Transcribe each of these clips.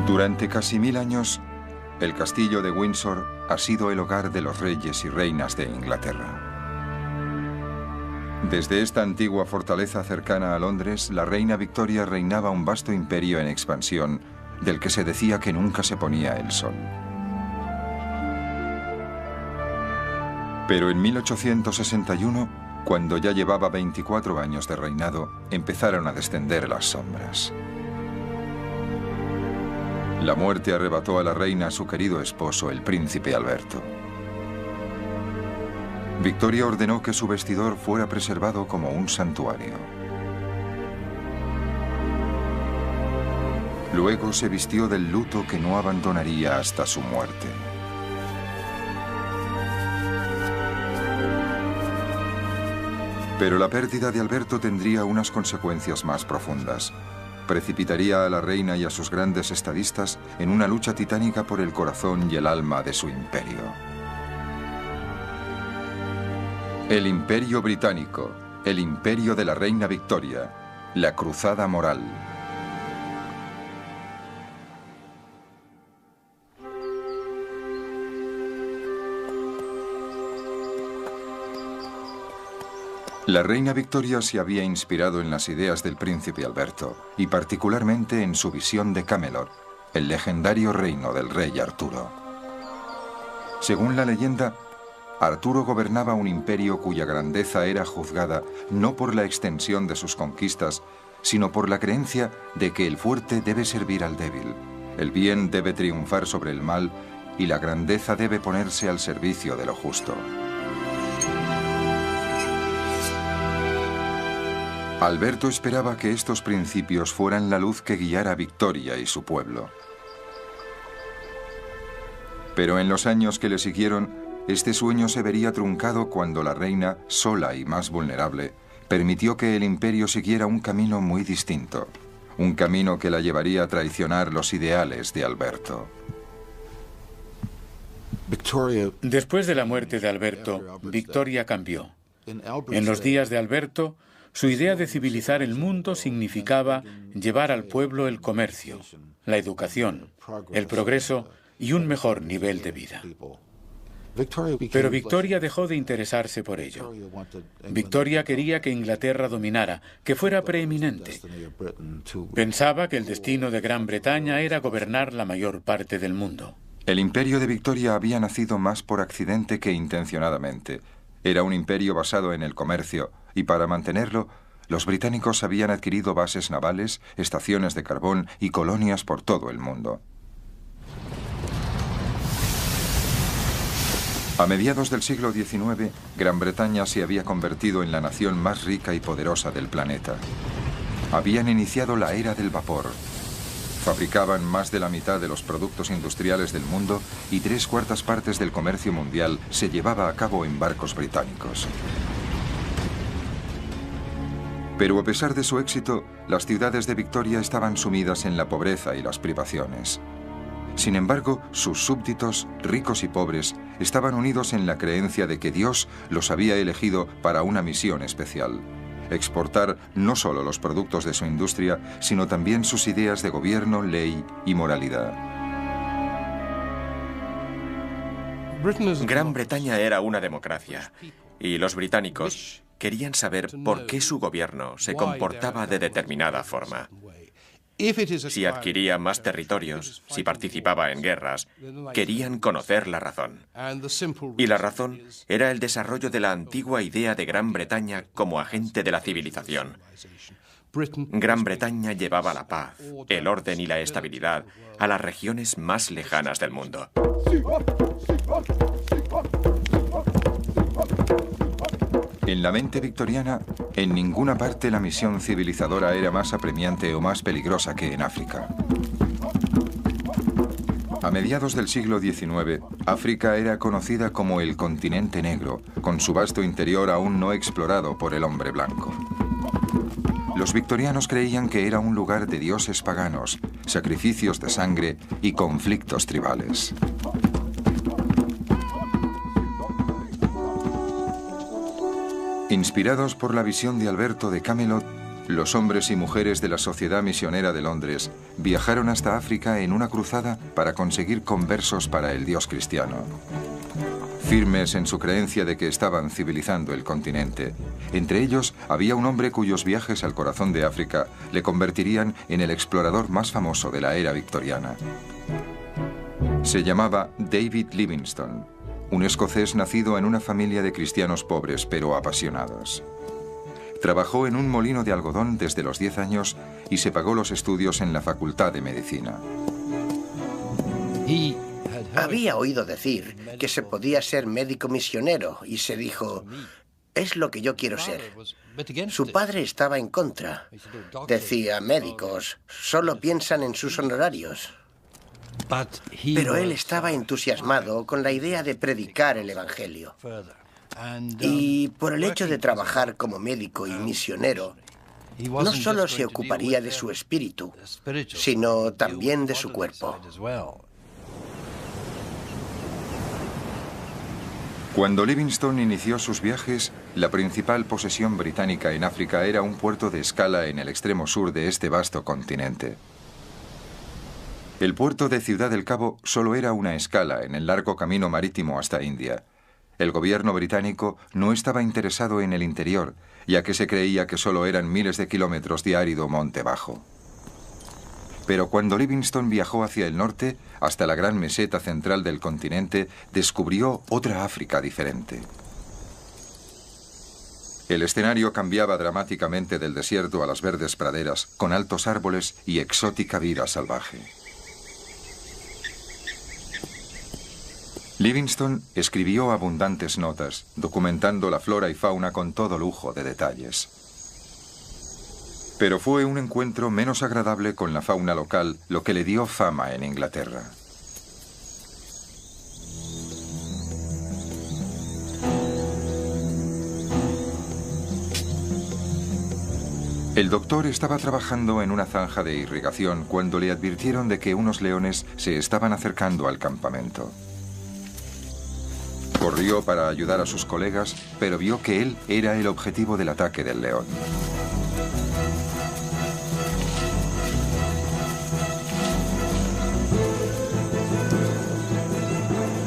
Durante casi 1000 años, el castillo de Windsor ha sido el hogar de los reyes y reinas de Inglaterra. Desde esta antigua fortaleza cercana a Londres, la reina Victoria reinaba un vasto imperio en expansión, del que se decía que nunca se ponía el sol. Pero en 1861, cuando ya llevaba 24 años de reinado, empezaron a descender las sombras. La muerte arrebató a la reina a su querido esposo, el príncipe Alberto. Victoria ordenó que su vestidor fuera preservado como un santuario. Luego se vistió del luto que no abandonaría hasta su muerte. Pero la pérdida de Alberto tendría unas consecuencias más profundas. Precipitaría a la reina y a sus grandes estadistas en una lucha titánica por el corazón y el alma de su imperio. El Imperio Británico, el imperio de la reina Victoria, la cruzada moral. La reina Victoria se había inspirado en las ideas del príncipe Alberto y particularmente en su visión de Camelot, el legendario reino del rey Arturo. Según la leyenda, Arturo gobernaba un imperio cuya grandeza era juzgada no por la extensión de sus conquistas, sino por la creencia de que el fuerte debe servir al débil, el bien debe triunfar sobre el mal y la grandeza debe ponerse al servicio de lo justo. Alberto esperaba que estos principios fueran la luz que guiara a Victoria y su pueblo. Pero en los años que le siguieron, este sueño se vería truncado cuando la reina, sola y más vulnerable, permitió que el imperio siguiera un camino muy distinto, un camino que la llevaría a traicionar los ideales de Alberto. Después de la muerte de Alberto, Victoria cambió. En los días de Alberto, su idea de civilizar el mundo significaba llevar al pueblo el comercio, la educación, el progreso y un mejor nivel de vida. Pero Victoria dejó de interesarse por ello. Victoria quería que Inglaterra dominara, que fuera preeminente. Pensaba que el destino de Gran Bretaña era gobernar la mayor parte del mundo. El imperio de Victoria había nacido más por accidente que intencionadamente. Era un imperio basado en el comercio, y para mantenerlo, los británicos habían adquirido bases navales, estaciones de carbón y colonias por todo el mundo. A mediados del siglo XIX, Gran Bretaña se había convertido en la nación más rica y poderosa del planeta. Habían iniciado la era del vapor. Fabricaban más de la mitad de los productos industriales del mundo y 3/4 partes del comercio mundial se llevaba a cabo en barcos británicos. Pero a pesar de su éxito, las ciudades de Victoria estaban sumidas en la pobreza y las privaciones. Sin embargo, sus súbditos, ricos y pobres, estaban unidos en la creencia de que Dios los había elegido para una misión especial: exportar no solo los productos de su industria, sino también sus ideas de gobierno, ley y moralidad. Gran Bretaña era una democracia, y los británicos querían saber por qué su gobierno se comportaba de determinada forma. Si adquiría más territorios, si participaba en guerras, querían conocer la razón. Y la razón era el desarrollo de la antigua idea de Gran Bretaña como agente de la civilización. Gran Bretaña llevaba la paz, el orden y la estabilidad a las regiones más lejanas del mundo. En la mente victoriana, en ninguna parte la misión civilizadora era más apremiante o más peligrosa que en África. A mediados del siglo XIX, África era conocida como el continente negro, con su vasto interior aún no explorado por el hombre blanco. Los victorianos creían que era un lugar de dioses paganos, sacrificios de sangre y conflictos tribales. Inspirados por la visión de Alberto de Camelot, los hombres y mujeres de la Sociedad Misionera de Londres viajaron hasta África en una cruzada para conseguir conversos para el Dios cristiano. Firmes en su creencia de que estaban civilizando el continente, entre ellos había un hombre cuyos viajes al corazón de África le convertirían en el explorador más famoso de la era victoriana. Se llamaba David Livingstone, un escocés nacido en una familia de cristianos pobres pero apasionados. Trabajó en un molino de algodón desde los 10 años y se pagó los estudios en la Facultad de Medicina. Había oído decir que se podía ser médico misionero y se dijo, es lo que yo quiero ser. Su padre estaba en contra. Decía, médicos solo piensan en sus honorarios. Pero él estaba entusiasmado con la idea de predicar el Evangelio. Y por el hecho de trabajar como médico y misionero, no solo se ocuparía de su espíritu, sino también de su cuerpo. Cuando Livingstone inició sus viajes, la principal posesión británica en África era un puerto de escala en el extremo sur de este vasto continente. El puerto de Ciudad del Cabo solo era una escala en el largo camino marítimo hasta India. El gobierno británico no estaba interesado en el interior, ya que se creía que solo eran miles de kilómetros de árido monte bajo. Pero cuando Livingstone viajó hacia el norte, hasta la gran meseta central del continente, descubrió otra África diferente. El escenario cambiaba dramáticamente del desierto a las verdes praderas, con altos árboles y exótica vida salvaje. Livingstone escribió abundantes notas, documentando la flora y fauna con todo lujo de detalles. Pero fue un encuentro menos agradable con la fauna local lo que le dio fama en Inglaterra. El doctor estaba trabajando en una zanja de irrigación cuando le advirtieron de que unos leones se estaban acercando al campamento. Corrió para ayudar a sus colegas, pero vio que él era el objetivo del ataque del león.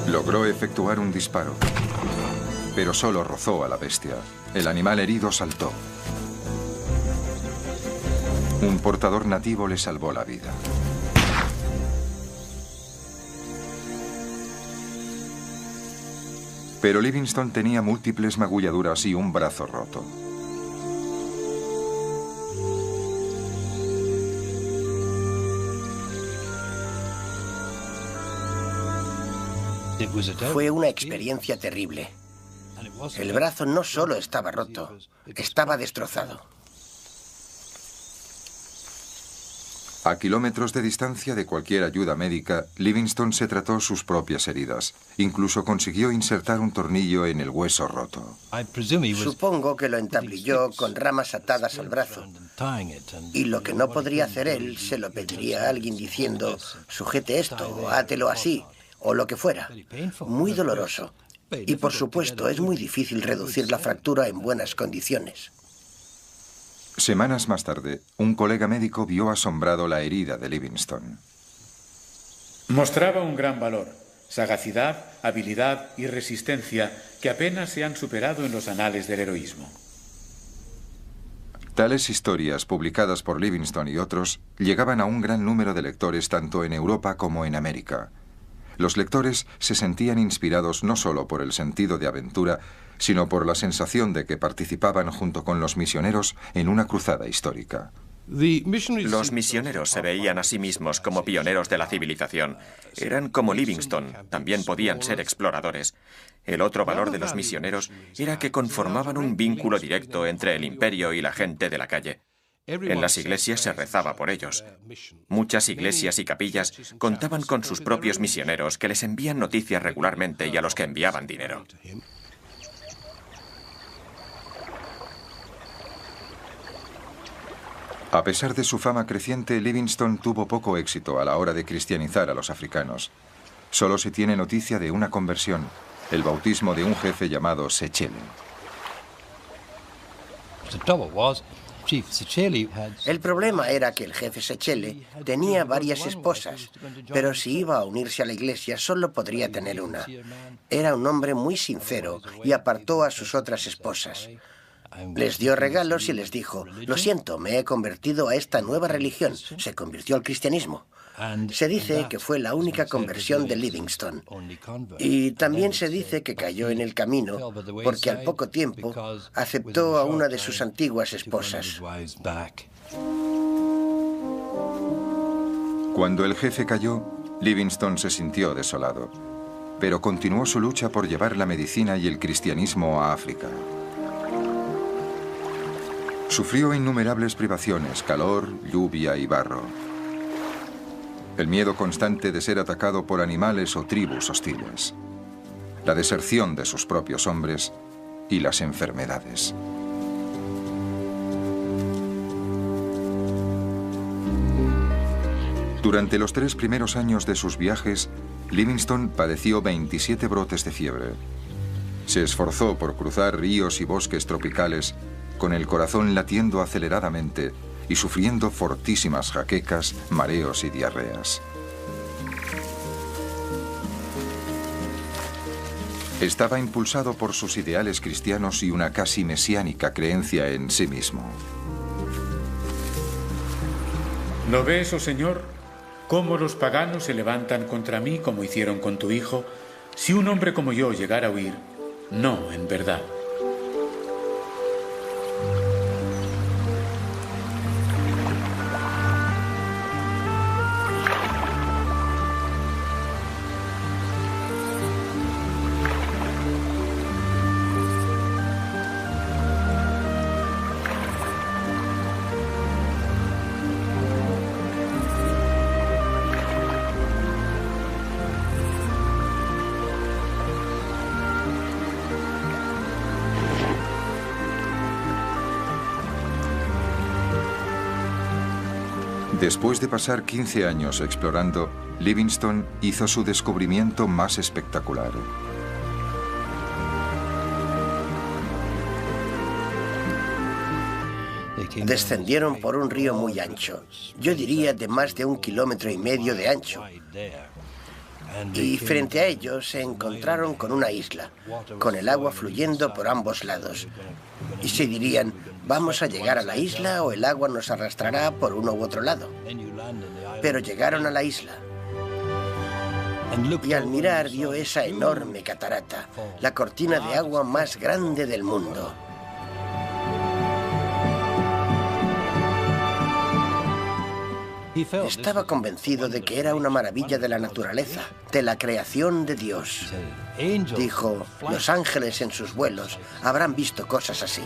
Logró efectuar un disparo, pero solo rozó a la bestia. El animal herido saltó. Un portador nativo le salvó la vida. Pero Livingstone tenía múltiples magulladuras y un brazo roto. Fue una experiencia terrible. El brazo no solo estaba roto, estaba destrozado. A kilómetros de distancia de cualquier ayuda médica, Livingstone se trató sus propias heridas. Incluso consiguió insertar un tornillo en el hueso roto. Supongo que lo entablilló con ramas atadas al brazo. Y lo que no podría hacer él, se lo pediría a alguien diciendo, sujete esto, átelo así, o lo que fuera. Muy doloroso. Y por supuesto, es muy difícil reducir la fractura en buenas condiciones. Semanas más tarde, un colega médico vio asombrado la herida de Livingstone. Mostraba un gran valor, sagacidad, habilidad y resistencia que apenas se han superado en los anales del heroísmo. Tales historias, publicadas por Livingstone y otros, llegaban a un gran número de lectores tanto en Europa como en América. Los lectores se sentían inspirados no solo por el sentido de aventura, sino por la sensación de que participaban junto con los misioneros en una cruzada histórica. Los misioneros se veían a sí mismos como pioneros de la civilización. Eran como Livingstone, también podían ser exploradores. El otro valor de los misioneros era que conformaban un vínculo directo entre el imperio y la gente de la calle. En las iglesias se rezaba por ellos. Muchas iglesias y capillas contaban con sus propios misioneros que les envían noticias regularmente y a los que enviaban dinero. A pesar de su fama creciente, Livingstone tuvo poco éxito a la hora de cristianizar a los africanos. Solo se tiene noticia de una conversión, el bautismo de un jefe llamado Sechele. El problema era que el jefe Sechele tenía varias esposas, pero si iba a unirse a la iglesia solo podría tener una. Era un hombre muy sincero y apartó a sus otras esposas. Les dio regalos y les dijo: lo siento, me he convertido a esta nueva religión. Se convirtió al cristianismo. Se dice que fue la única conversión de Livingstone. Y también se dice que cayó en el camino porque al poco tiempo aceptó a una de sus antiguas esposas. Cuando el jefe cayó, Livingstone se sintió desolado, pero continuó su lucha por llevar la medicina y el cristianismo a África. Sufrió innumerables privaciones, calor, lluvia y barro. El miedo constante de ser atacado por animales o tribus hostiles, la deserción de sus propios hombres y las enfermedades. Durante los 3 primeros años de sus viajes, Livingstone padeció 27 brotes de fiebre. Se esforzó por cruzar ríos y bosques tropicales con el corazón latiendo aceleradamente y sufriendo fortísimas jaquecas, mareos y diarreas. Estaba impulsado por sus ideales cristianos y una casi mesiánica creencia en sí mismo. ¿No ves, oh Señor, cómo los paganos se levantan contra mí como hicieron con tu hijo? Si un hombre como yo llegara a huir, no, en verdad. Después de pasar 15 años explorando, Livingstone hizo su descubrimiento más espectacular. Descendieron por un río muy ancho, yo diría de más de 1,5 kilómetros de ancho. Y frente a ellos se encontraron con una isla, con el agua fluyendo por ambos lados. Y se dirían: vamos a llegar a la isla o el agua nos arrastrará por uno u otro lado. Pero llegaron a la isla. Y al mirar vio esa enorme catarata, la cortina de agua más grande del mundo. Estaba convencido de que era una maravilla de la naturaleza, de la creación de Dios. Dijo: los ángeles en sus vuelos habrán visto cosas así.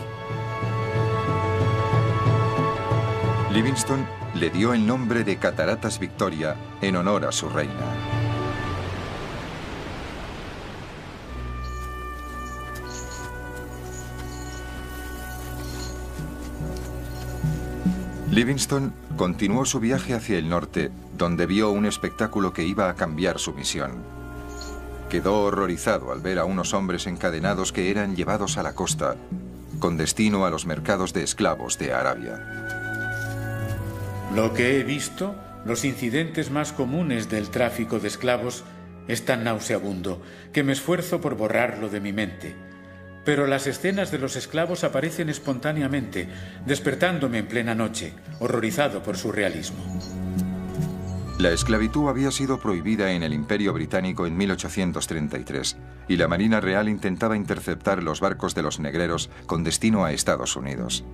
Livingstone le dio el nombre de Cataratas Victoria en honor a su reina. Livingstone continuó su viaje hacia el norte, donde vio un espectáculo que iba a cambiar su misión. Quedó horrorizado al ver a unos hombres encadenados que eran llevados a la costa, con destino a los mercados de esclavos de Arabia. Lo que he visto, los incidentes más comunes del tráfico de esclavos, es tan nauseabundo que me esfuerzo por borrarlo de mi mente. Pero las escenas de los esclavos aparecen espontáneamente, despertándome en plena noche, horrorizado por su realismo. La esclavitud había sido prohibida en el Imperio Británico en 1833 y la Marina Real intentaba interceptar los barcos de los negreros con destino a Estados Unidos.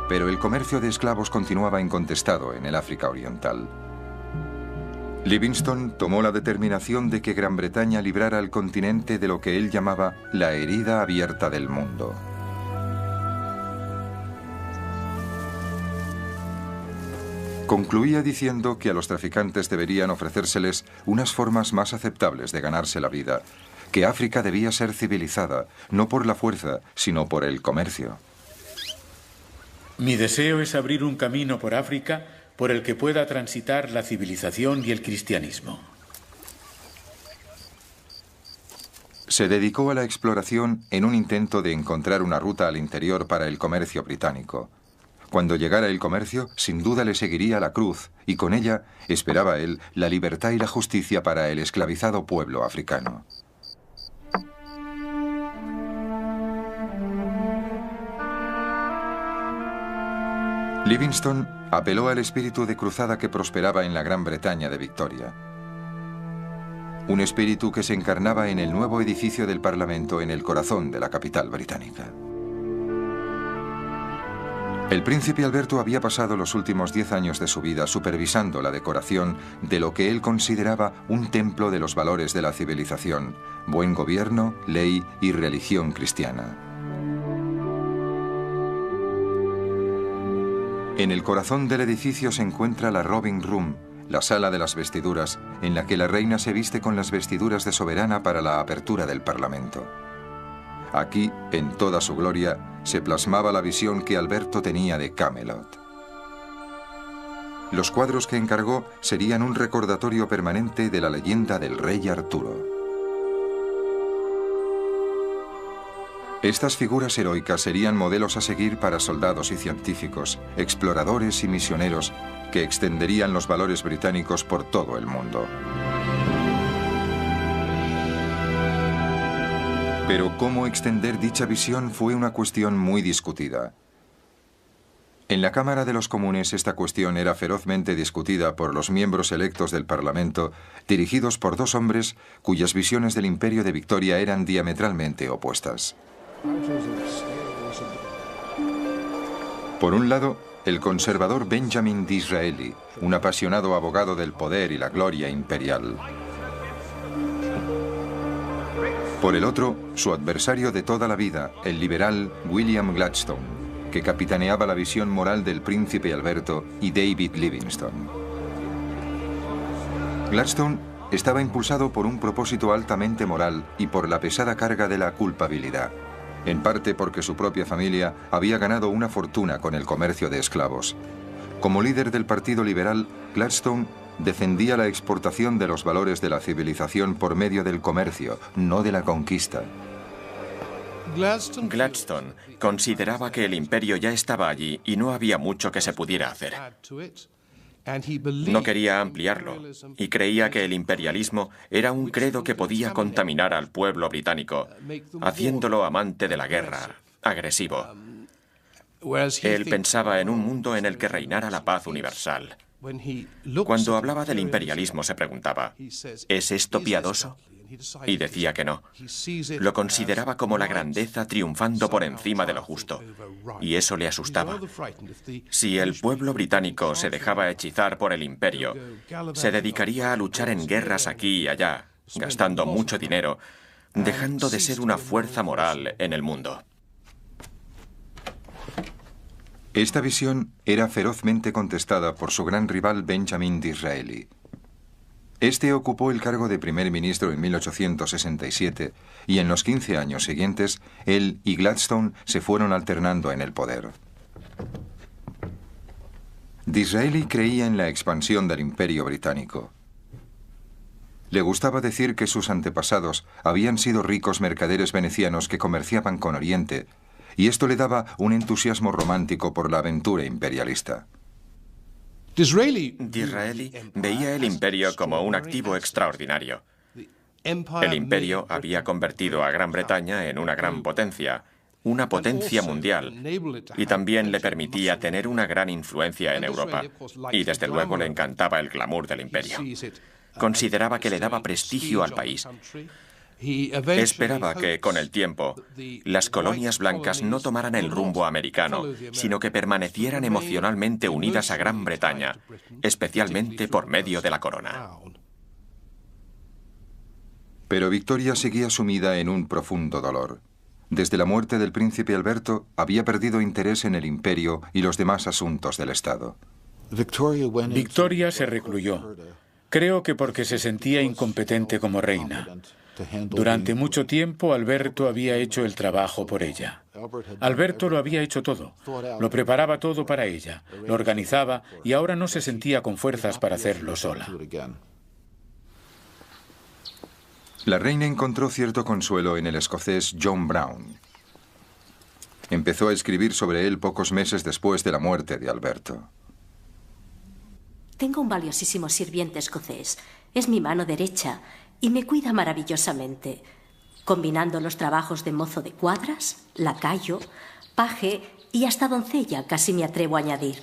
Pero el comercio de esclavos continuaba incontestado en el África Oriental. Livingstone tomó la determinación de que Gran Bretaña librara al continente de lo que él llamaba la herida abierta del mundo. Concluía diciendo que a los traficantes deberían ofrecérseles unas formas más aceptables de ganarse la vida, que África debía ser civilizada, no por la fuerza, sino por el comercio. Mi deseo es abrir un camino por África por el que pueda transitar la civilización y el cristianismo. Se dedicó a la exploración en un intento de encontrar una ruta al interior para el comercio británico. Cuando llegara el comercio, sin duda le seguiría la cruz, y con ella, esperaba él, la libertad y la justicia para el esclavizado pueblo africano. Livingstone apeló al espíritu de cruzada que prosperaba en la Gran Bretaña de Victoria. Un espíritu que se encarnaba en el nuevo edificio del Parlamento en el corazón de la capital británica. El príncipe Alberto había pasado los últimos 10 años de su vida supervisando la decoración de lo que él consideraba un templo de los valores de la civilización, buen gobierno, ley y religión cristiana. En el corazón del edificio se encuentra la Robing Room, la sala de las vestiduras, en la que la reina se viste con las vestiduras de soberana para la apertura del Parlamento. Aquí, en toda su gloria, se plasmaba la visión que Alberto tenía de Camelot. Los cuadros que encargó serían un recordatorio permanente de la leyenda del rey Arturo. Estas figuras heroicas serían modelos a seguir para soldados y científicos, exploradores y misioneros que extenderían los valores británicos por todo el mundo. Pero cómo extender dicha visión fue una cuestión muy discutida. En la Cámara de los Comunes esta cuestión era ferozmente discutida por los miembros electos del Parlamento, dirigidos por dos hombres cuyas visiones del Imperio de Victoria eran diametralmente opuestas. Por un lado, el conservador Benjamin Disraeli, un apasionado abogado del poder y la gloria imperial. Por el otro, su adversario de toda la vida, el liberal William Gladstone, que capitaneaba la visión moral del príncipe Alberto y David Livingstone. Gladstone estaba impulsado por un propósito altamente moral y por la pesada carga de la culpabilidad, en parte porque su propia familia había ganado una fortuna con el comercio de esclavos. Como líder del Partido Liberal, Gladstone defendía la exportación de los valores de la civilización por medio del comercio, no de la conquista. Gladstone consideraba que el imperio ya estaba allí y no había mucho que se pudiera hacer. No quería ampliarlo y creía que el imperialismo era un credo que podía contaminar al pueblo británico, haciéndolo amante de la guerra, agresivo. Él pensaba en un mundo en el que reinara la paz universal. Cuando hablaba del imperialismo se preguntaba, ¿es esto piadoso? Y decía que no. Lo consideraba como la grandeza triunfando por encima de lo justo. Y eso le asustaba. Si el pueblo británico se dejaba hechizar por el imperio, se dedicaría a luchar en guerras aquí y allá, gastando mucho dinero, dejando de ser una fuerza moral en el mundo. Esta visión era ferozmente contestada por su gran rival Benjamin Disraeli. Este ocupó el cargo de primer ministro en 1867 y en los 15 años siguientes, él y Gladstone se fueron alternando en el poder. Disraeli creía en la expansión del imperio británico. Le gustaba decir que sus antepasados habían sido ricos mercaderes venecianos que comerciaban con Oriente, y esto le daba un entusiasmo romántico por la aventura imperialista. Disraeli veía el imperio como un activo extraordinario. El imperio había convertido a Gran Bretaña en una gran potencia, una potencia mundial, y también le permitía tener una gran influencia en Europa. Y desde luego le encantaba el glamour del imperio. Consideraba que le daba prestigio al país. Esperaba que, con el tiempo, las colonias blancas no tomaran el rumbo americano, sino que permanecieran emocionalmente unidas a Gran Bretaña, especialmente por medio de la corona. Pero Victoria seguía sumida en un profundo dolor. Desde la muerte del príncipe Alberto, había perdido interés en el imperio y los demás asuntos del Estado. Victoria se recluyó. Creo que porque se sentía incompetente como reina. Durante mucho tiempo, Alberto había hecho el trabajo por ella. Alberto lo había hecho todo. Lo preparaba todo para ella, lo organizaba y ahora no se sentía con fuerzas para hacerlo sola. La reina encontró cierto consuelo en el escocés John Brown. Empezó a escribir sobre él pocos meses después de la muerte de Alberto. Tengo un valiosísimo sirviente escocés. Es mi mano derecha y me cuida maravillosamente, combinando los trabajos de mozo de cuadras, lacayo, paje y hasta doncella, casi me atrevo a añadir,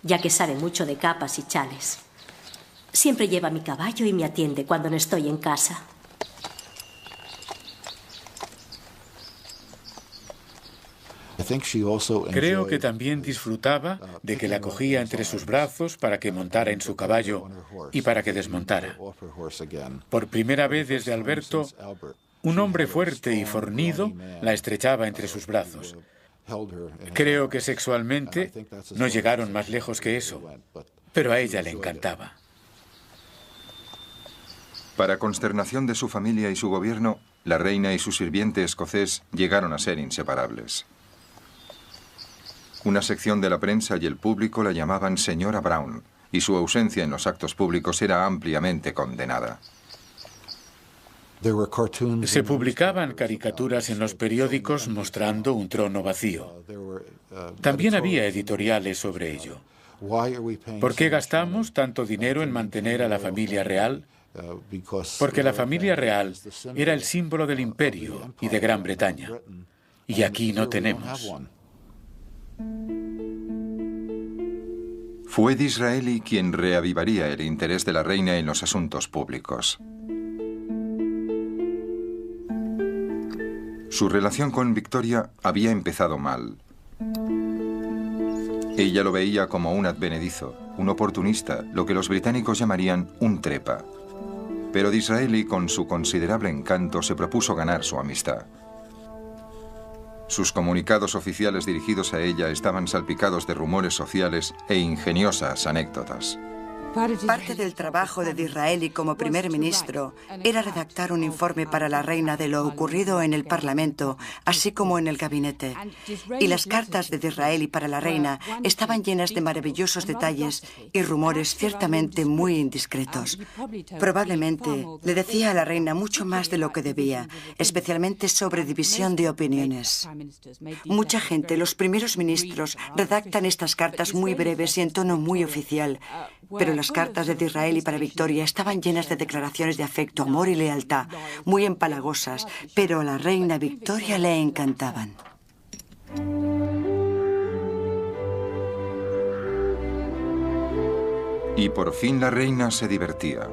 ya que sabe mucho de capas y chales. Siempre lleva mi caballo y me atiende cuando no estoy en casa. Creo que también disfrutaba de que la cogía entre sus brazos para que montara en su caballo y para que desmontara. Por primera vez desde Alberto, un hombre fuerte y fornido la estrechaba entre sus brazos. Creo que sexualmente no llegaron más lejos que eso, pero a ella le encantaba. Para consternación de su familia y su gobierno, la reina y su sirviente escocés llegaron a ser inseparables. Una sección de la prensa y el público la llamaban señora Brown, y su ausencia en los actos públicos era ampliamente condenada. Se publicaban caricaturas en los periódicos mostrando un trono vacío. También había editoriales sobre ello. ¿Por qué gastamos tanto dinero en mantener a la familia real? Porque la familia real era el símbolo del imperio y de Gran Bretaña. Y aquí no tenemos. Fue Disraeli quien reavivaría el interés de la reina en los asuntos públicos. Su relación con Victoria había empezado mal. Ella lo veía como un advenedizo, un oportunista, lo que los británicos llamarían un trepa. Pero Disraeli, con su considerable encanto, se propuso ganar su amistad. Sus comunicados oficiales dirigidos a ella estaban salpicados de rumores sociales e ingeniosas anécdotas. Parte del trabajo de Disraeli como primer ministro era redactar un informe para la reina de lo ocurrido en el Parlamento, así como en el gabinete. Y las cartas de Disraeli para la reina estaban llenas de maravillosos detalles y rumores ciertamente muy indiscretos. Probablemente le decía a la reina mucho más de lo que debía, especialmente sobre división de opiniones. Mucha gente, los primeros ministros, redactan estas cartas muy breves y en tono muy oficial, pero las cartas de Disraeli para Victoria estaban llenas de declaraciones de afecto, amor y lealtad, muy empalagosas, pero a la reina Victoria le encantaban. Y por fin la reina se divertía.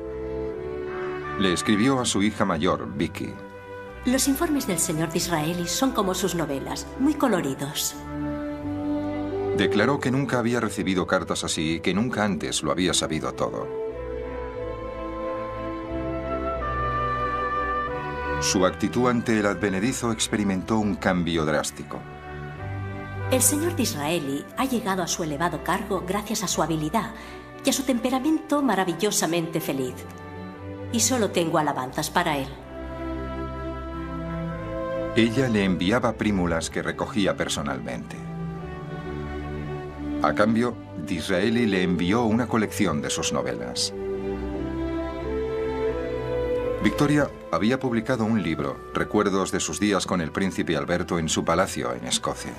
Le escribió a su hija mayor, Vicky. Los informes del señor Disraeli son como sus novelas, muy coloridos. Declaró que nunca había recibido cartas así y que nunca antes lo había sabido todo. Su actitud ante el advenedizo experimentó un cambio drástico. El señor Disraeli ha llegado a su elevado cargo gracias a su habilidad y a su temperamento maravillosamente feliz. Y solo tengo alabanzas para él. Ella le enviaba prímulas que recogía personalmente. A cambio, Disraeli le envió una colección de sus novelas. Victoria había publicado un libro, Recuerdos de sus días con el príncipe Alberto en su palacio en Escocia.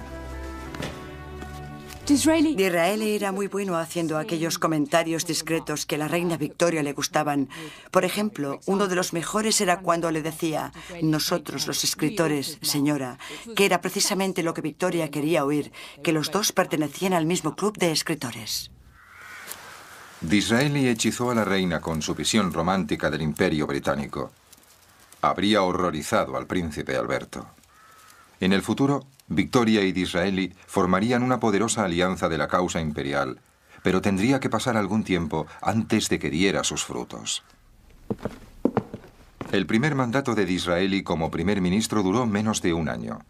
Disraeli era muy bueno haciendo aquellos comentarios discretos que a la reina Victoria le gustaban. Por ejemplo, uno de los mejores era cuando le decía, nosotros los escritores, señora, que era precisamente lo que Victoria quería oír, que los dos pertenecían al mismo club de escritores. Disraeli hechizó a la reina con su visión romántica del imperio británico. Habría horrorizado al príncipe Alberto. En el futuro, Victoria y Disraeli formarían una poderosa alianza de la causa imperial, pero tendría que pasar algún tiempo antes de que diera sus frutos. El primer mandato de Disraeli como primer ministro duró menos de un año.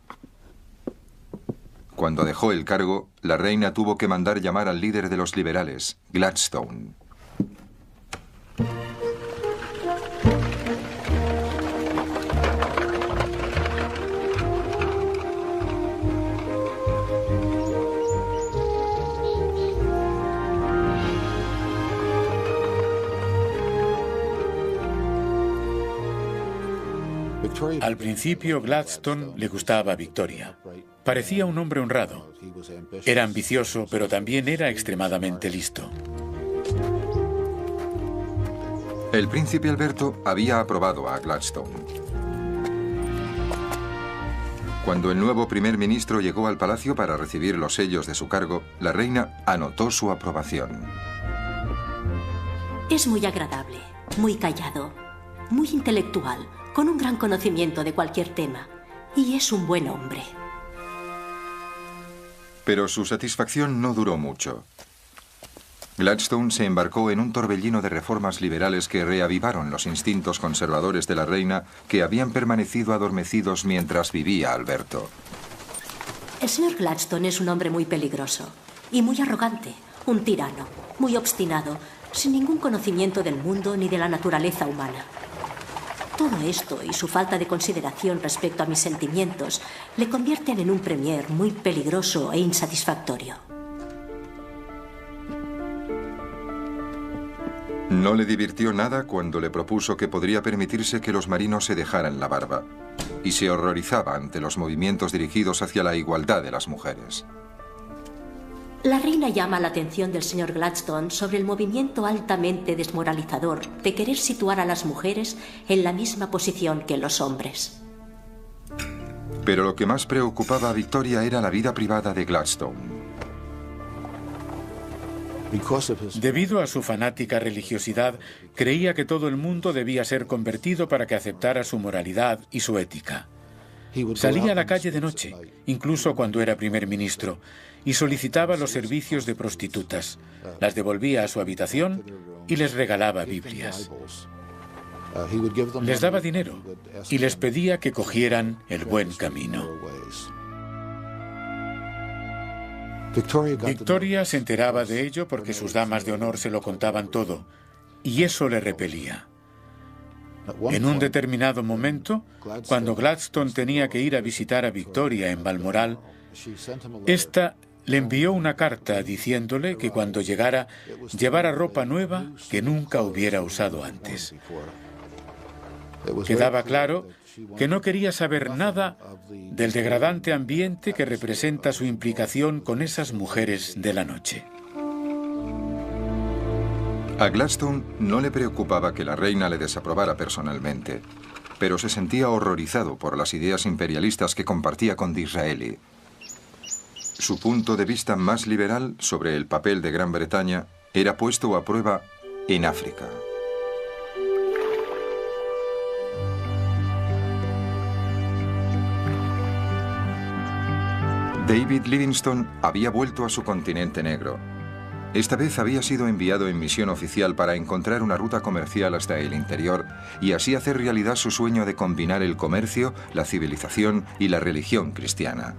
Cuando dejó el cargo, la reina tuvo que mandar llamar al líder de los liberales, Gladstone. Al principio, Gladstone le gustaba a Victoria. Parecía un hombre honrado. Era ambicioso, pero también era extremadamente listo. El príncipe Alberto había aprobado a Gladstone. Cuando el nuevo primer ministro llegó al palacio para recibir los sellos de su cargo, la reina anotó su aprobación. Es muy agradable, muy callado, muy intelectual, con un gran conocimiento de cualquier tema. Y es un buen hombre. Pero su satisfacción no duró mucho. Gladstone se embarcó en un torbellino de reformas liberales que reavivaron los instintos conservadores de la reina que habían permanecido adormecidos mientras vivía Alberto. El señor Gladstone es un hombre muy peligroso y muy arrogante, un tirano, muy obstinado, sin ningún conocimiento del mundo ni de la naturaleza humana. Todo esto y su falta de consideración respecto a mis sentimientos le convierten en un premier muy peligroso e insatisfactorio. No le divirtió nada cuando le propuso que podría permitirse que los marinos se dejaran la barba, y se horrorizaba ante los movimientos dirigidos hacia la igualdad de las mujeres. La reina llama la atención del señor Gladstone sobre el movimiento altamente desmoralizador de querer situar a las mujeres en la misma posición que los hombres. Pero lo que más preocupaba a Victoria era la vida privada de Gladstone. Debido a su fanática religiosidad, creía que todo el mundo debía ser convertido para que aceptara su moralidad y su ética. Salía a la calle de noche, incluso cuando era primer ministro, y solicitaba los servicios de prostitutas. Las devolvía a su habitación y les regalaba Biblias. Les daba dinero y les pedía que cogieran el buen camino. Victoria se enteraba de ello porque sus damas de honor se lo contaban todo, y eso le repelía. En un determinado momento, cuando Gladstone tenía que ir a visitar a Victoria en Balmoral, esta le envió una carta diciéndole que cuando llegara llevara ropa nueva que nunca hubiera usado antes. Quedaba claro que no quería saber nada del degradante ambiente que representa su implicación con esas mujeres de la noche. A Gladstone no le preocupaba que la reina le desaprobara personalmente, pero se sentía horrorizado por las ideas imperialistas que compartía con Disraeli. Su punto de vista más liberal sobre el papel de Gran Bretaña era puesto a prueba en África. David Livingstone había vuelto a su continente negro. Esta vez había sido enviado en misión oficial para encontrar una ruta comercial hasta el interior y así hacer realidad su sueño de combinar el comercio, la civilización y la religión cristiana.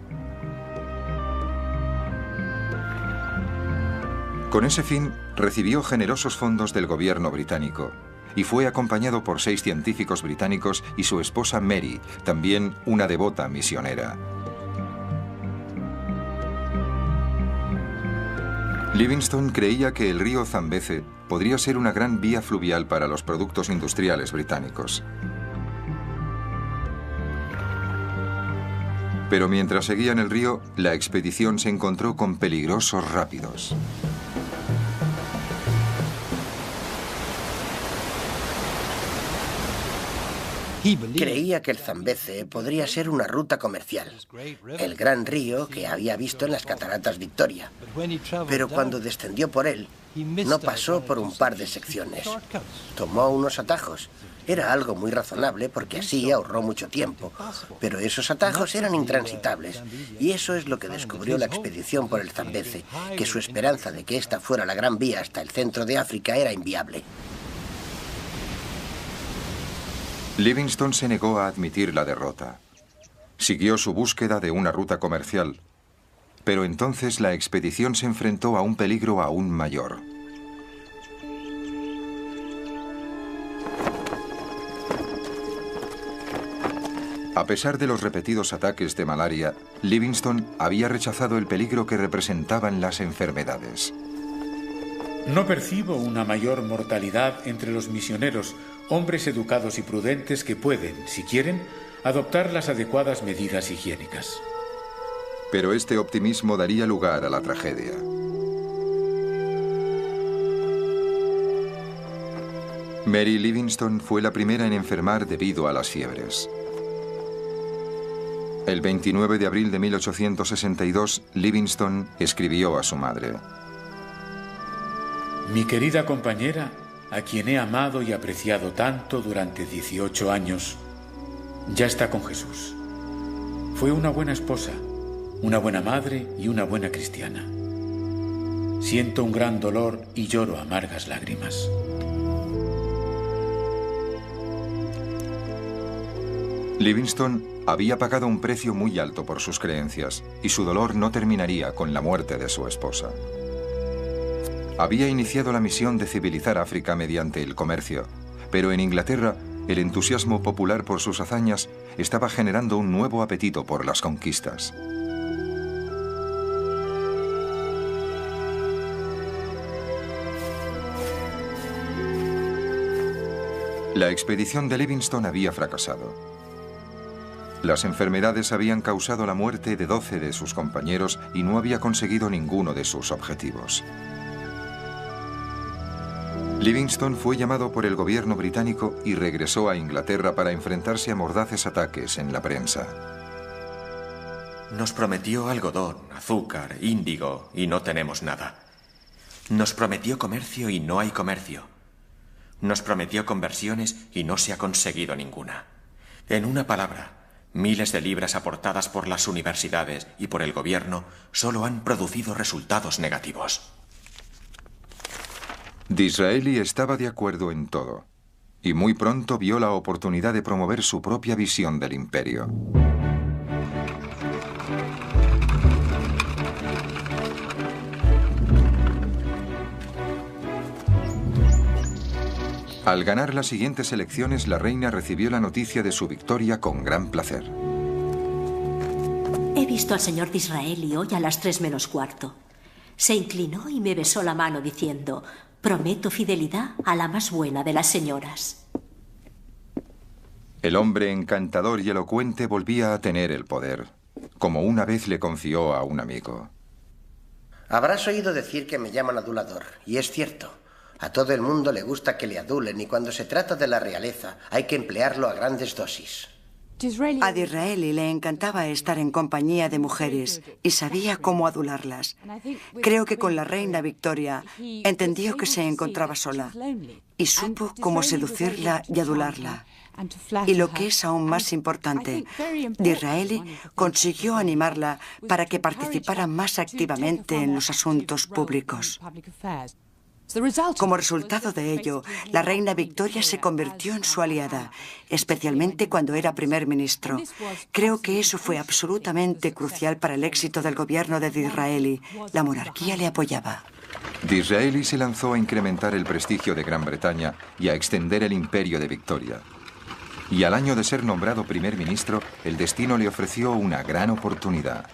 Con ese fin, recibió generosos fondos del gobierno británico y fue acompañado por 6 científicos británicos y su esposa Mary, también una devota misionera. Livingstone creía que el río Zambeze podría ser una gran vía fluvial para los productos industriales británicos. Pero mientras seguían el río, la expedición se encontró con peligrosos rápidos. Creía que el Zambeze podría ser una ruta comercial, el gran río que había visto en las cataratas Victoria. Pero cuando descendió por él, no pasó por un par de secciones. Tomó unos atajos. Era algo muy razonable porque así ahorró mucho tiempo. Pero esos atajos eran intransitables. Y eso es lo que descubrió la expedición por el Zambeze, que su esperanza de que esta fuera la gran vía hasta el centro de África era inviable. Livingstone se negó a admitir la derrota. Siguió su búsqueda de una ruta comercial, pero entonces la expedición se enfrentó a un peligro aún mayor. A pesar de los repetidos ataques de malaria, Livingstone había rechazado el peligro que representaban las enfermedades. No percibo una mayor mortalidad entre los misioneros, hombres educados y prudentes que pueden, si quieren, adoptar las adecuadas medidas higiénicas. Pero este optimismo daría lugar a la tragedia. Mary Livingstone fue la primera en enfermar debido a las fiebres. El 29 de abril de 1862, Livingstone escribió a su madre: Mi querida compañera, a quien he amado y apreciado tanto durante 18 años, ya está con Jesús. Fue una buena esposa, una buena madre y una buena cristiana. Siento un gran dolor y lloro amargas lágrimas. Livingstone había pagado un precio muy alto por sus creencias y su dolor no terminaría con la muerte de su esposa. Había iniciado la misión de civilizar África mediante el comercio, pero en Inglaterra el entusiasmo popular por sus hazañas estaba generando un nuevo apetito por las conquistas. La expedición de Livingstone había fracasado. Las enfermedades habían causado la muerte de 12 de sus compañeros y no había conseguido ninguno de sus objetivos. Livingstone fue llamado por el gobierno británico y regresó a Inglaterra para enfrentarse a mordaces ataques en la prensa. Nos prometió algodón, azúcar, índigo y no tenemos nada. Nos prometió comercio y no hay comercio. Nos prometió conversiones y no se ha conseguido ninguna. En una palabra, miles de libras aportadas por las universidades y por el gobierno solo han producido resultados negativos. Disraeli estaba de acuerdo en todo, y muy pronto vio la oportunidad de promover su propia visión del imperio. Al ganar las siguientes elecciones, la reina recibió la noticia de su victoria con gran placer. He visto al señor Disraeli hoy a las 3 menos cuarto. Se inclinó y me besó la mano diciendo: prometo fidelidad a la más buena de las señoras. El hombre encantador y elocuente volvía a tener el poder, como una vez le confió a un amigo. Habrás oído decir que me llaman adulador, y es cierto. A todo el mundo le gusta que le adulen y cuando se trata de la realeza hay que emplearlo a grandes dosis. A Disraeli le encantaba estar en compañía de mujeres y sabía cómo adularlas. Creo que con la reina Victoria entendió que se encontraba sola y supo cómo seducirla y adularla. Y lo que es aún más importante, Disraeli consiguió animarla para que participara más activamente en los asuntos públicos. Como resultado de ello, la reina Victoria se convirtió en su aliada, especialmente cuando era primer ministro. Creo que eso fue absolutamente crucial para el éxito del gobierno de Disraeli. La monarquía le apoyaba. Disraeli se lanzó a incrementar el prestigio de Gran Bretaña y a extender el imperio de Victoria. Y al año de ser nombrado primer ministro, el destino le ofreció una gran oportunidad.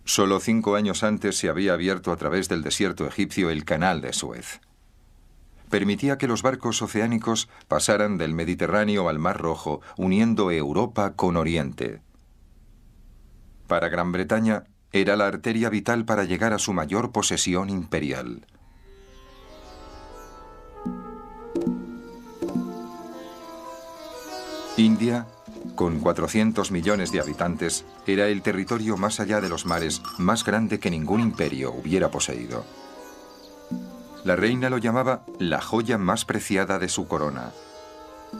Solo 5 años antes se había abierto a través del desierto egipcio el Canal de Suez. Permitía que los barcos oceánicos pasaran del Mediterráneo al Mar Rojo, uniendo Europa con Oriente. Para Gran Bretaña, era la arteria vital para llegar a su mayor posesión imperial. India, con 400 millones de habitantes, era el territorio más allá de los mares más grande que ningún imperio hubiera poseído. La reina lo llamaba la joya más preciada de su corona,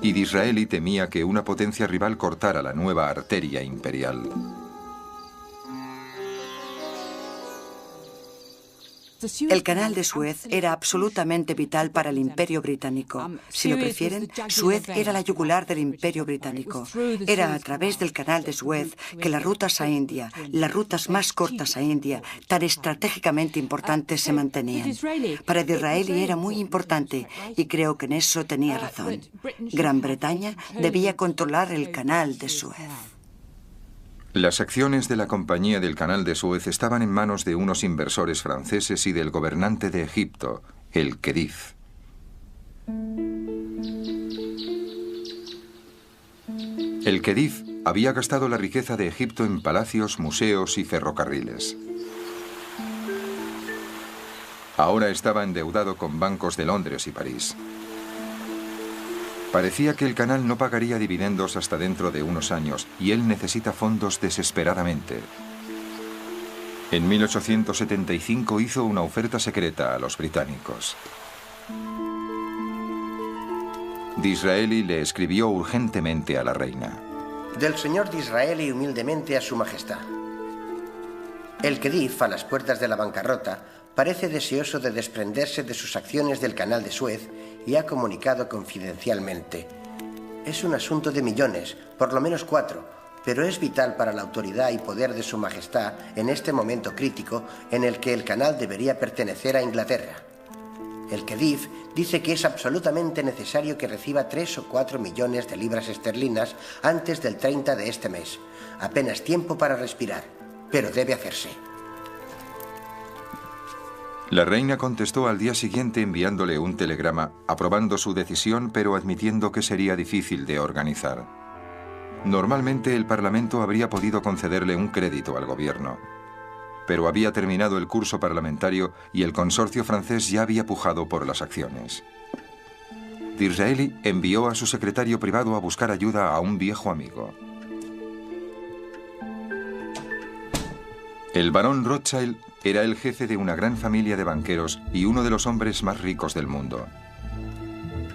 y Disraeli temía que una potencia rival cortara la nueva arteria imperial. El Canal de Suez era absolutamente vital para el Imperio Británico. Si lo prefieren, Suez era la yugular del Imperio Británico. Era a través del Canal de Suez que las rutas a India, las rutas más cortas a India, tan estratégicamente importantes, se mantenían. Para Disraeli era muy importante y creo que en eso tenía razón. Gran Bretaña debía controlar el Canal de Suez. Las acciones de la Compañía del Canal de Suez estaban en manos de unos inversores franceses y del gobernante de Egipto, el Khedive. El Khedive había gastado la riqueza de Egipto en palacios, museos y ferrocarriles. Ahora estaba endeudado con bancos de Londres y París. Parecía que el canal no pagaría dividendos hasta dentro de unos años y él necesita fondos desesperadamente. En 1875 hizo una oferta secreta a los británicos. Disraeli le escribió urgentemente a la reina. Del señor Disraeli humildemente a su majestad. El Khedive, a las puertas de la bancarrota, parece deseoso de desprenderse de sus acciones del Canal de Suez y ha comunicado confidencialmente. Es un asunto de millones, por lo menos 4, pero es vital para la autoridad y poder de su majestad en este momento crítico en el que el canal debería pertenecer a Inglaterra. El Khedive dice que es absolutamente necesario que reciba 3 o 4 millones de libras esterlinas antes del 30 de este mes. Apenas tiempo para respirar, pero debe hacerse. La reina contestó al día siguiente enviándole un telegrama aprobando su decisión, pero admitiendo que sería difícil de organizar. Normalmente el Parlamento habría podido concederle un crédito al gobierno, pero había terminado el curso parlamentario y el consorcio francés ya había pujado por las acciones. Disraeli envió a su secretario privado a buscar ayuda a un viejo amigo. El barón Rothschild era el jefe de una gran familia de banqueros y uno de los hombres más ricos del mundo.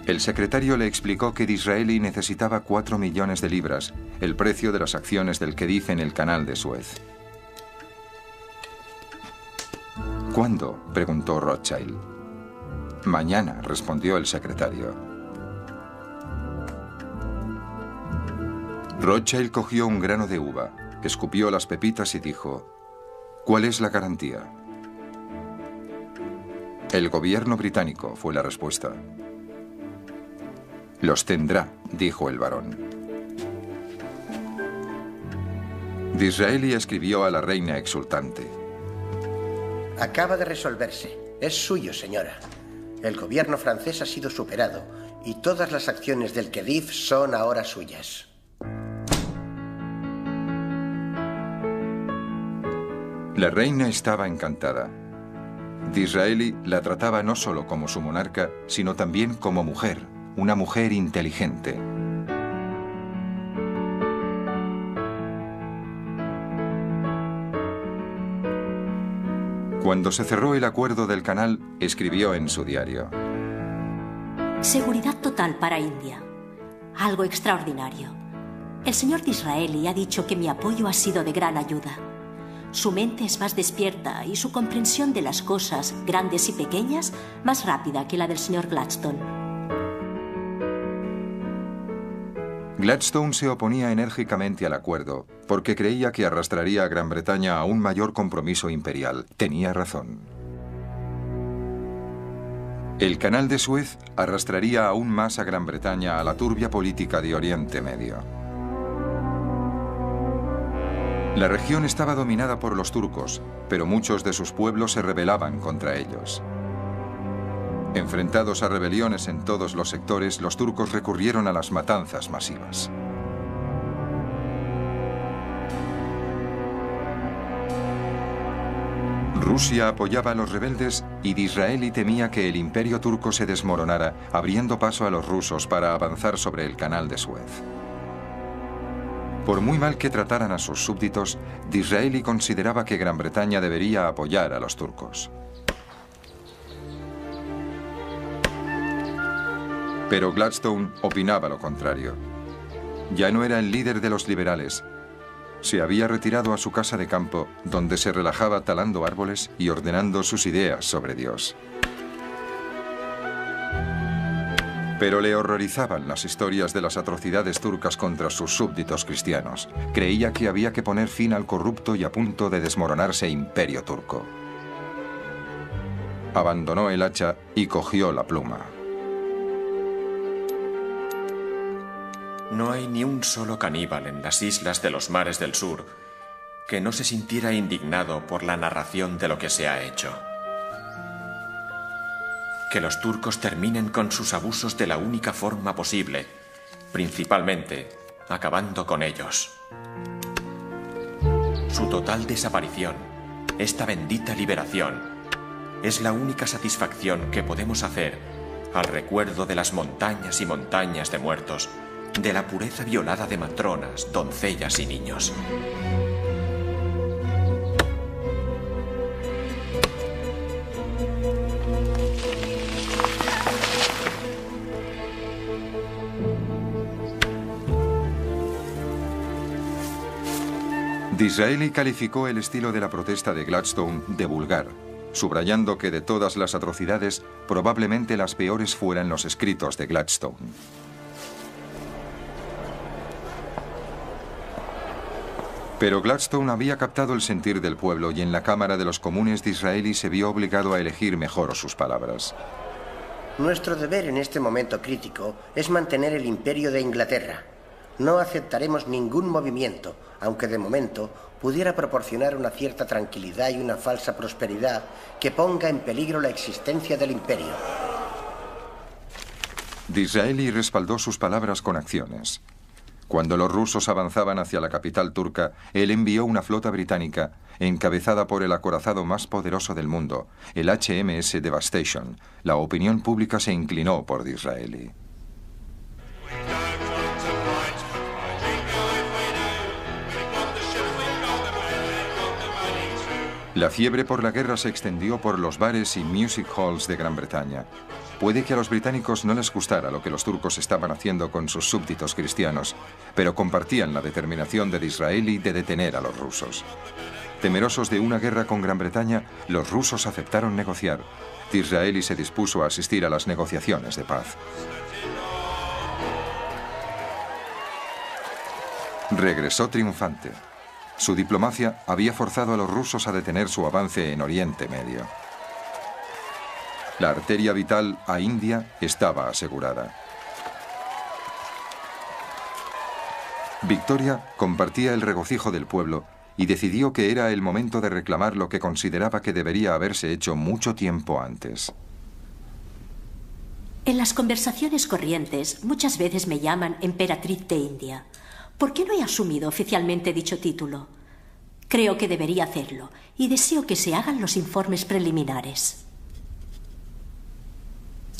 El secretario le explicó que Disraeli necesitaba 4 millones de libras, el precio de las acciones del Khedive en el Canal de Suez. ¿Cuándo?, preguntó Rothschild. Mañana, respondió el secretario. Rothschild cogió un grano de uva, escupió las pepitas y dijo: ¿cuál es la garantía? El gobierno británico, fue la respuesta. Los tendrá, dijo el barón. Disraeli escribió a la reina exultante. Acaba de resolverse. Es suyo, señora. El gobierno francés ha sido superado y todas las acciones del Khedive son ahora suyas. La reina estaba encantada. Disraeli la trataba no solo como su monarca, sino también como mujer, una mujer inteligente. Cuando se cerró el acuerdo del canal, escribió en su diario: Seguridad total para India. Algo extraordinario. El señor Disraeli ha dicho que mi apoyo ha sido de gran ayuda. Su mente es más despierta y su comprensión de las cosas, grandes y pequeñas, más rápida que la del señor Gladstone. Gladstone se oponía enérgicamente al acuerdo porque creía que arrastraría a Gran Bretaña a un mayor compromiso imperial. Tenía razón. El Canal de Suez arrastraría aún más a Gran Bretaña a la turbia política de Oriente Medio. La región estaba dominada por los turcos, pero muchos de sus pueblos se rebelaban contra ellos. Enfrentados a rebeliones en todos los sectores, los turcos recurrieron a las matanzas masivas. Rusia apoyaba a los rebeldes y Disraeli temía que el imperio turco se desmoronara, abriendo paso a los rusos para avanzar sobre el Canal de Suez. Por muy mal que trataran a sus súbditos, Disraeli consideraba que Gran Bretaña debería apoyar a los turcos. Pero Gladstone opinaba lo contrario. Ya no era el líder de los liberales. Se había retirado a su casa de campo, donde se relajaba talando árboles y ordenando sus ideas sobre Dios. Pero le horrorizaban las historias de las atrocidades turcas contra sus súbditos cristianos. Creía que había que poner fin al corrupto y a punto de desmoronarse imperio turco. Abandonó el hacha y cogió la pluma. No hay ni un solo caníbal en las islas de los mares del sur que no se sintiera indignado por la narración de lo que se ha hecho. Que los turcos terminen con sus abusos de la única forma posible, principalmente acabando con ellos. Su total desaparición, esta bendita liberación, es la única satisfacción que podemos hacer al recuerdo de las montañas y montañas de muertos, de la pureza violada de matronas, doncellas y niños. Disraeli calificó el estilo de la protesta de Gladstone de vulgar, subrayando que de todas las atrocidades, probablemente las peores fueran los escritos de Gladstone. Pero Gladstone había captado el sentir del pueblo y en la Cámara de los Comunes Disraeli se vio obligado a elegir mejor sus palabras. Nuestro deber en este momento crítico es mantener el imperio de Inglaterra. No aceptaremos ningún movimiento, aunque de momento pudiera proporcionar una cierta tranquilidad y una falsa prosperidad que ponga en peligro la existencia del imperio. Disraeli respaldó sus palabras con acciones. Cuando los rusos avanzaban hacia la capital turca, él envió una flota británica, encabezada por el acorazado más poderoso del mundo, el HMS Devastation. La opinión pública se inclinó por Disraeli. La fiebre por la guerra se extendió por los bares y music halls de Gran Bretaña. Puede que a los británicos no les gustara lo que los turcos estaban haciendo con sus súbditos cristianos, pero compartían la determinación de Disraeli de detener a los rusos. Temerosos de una guerra con Gran Bretaña, los rusos aceptaron negociar. Disraeli se dispuso a asistir a las negociaciones de paz. Regresó triunfante. Su diplomacia había forzado a los rusos a detener su avance en Oriente Medio. La arteria vital a India estaba asegurada. Victoria compartía el regocijo del pueblo y decidió que era el momento de reclamar lo que consideraba que debería haberse hecho mucho tiempo antes. En las conversaciones corrientes muchas veces me llaman emperatriz de India. ¿Por qué no he asumido oficialmente dicho título? Creo que debería hacerlo y deseo que se hagan los informes preliminares.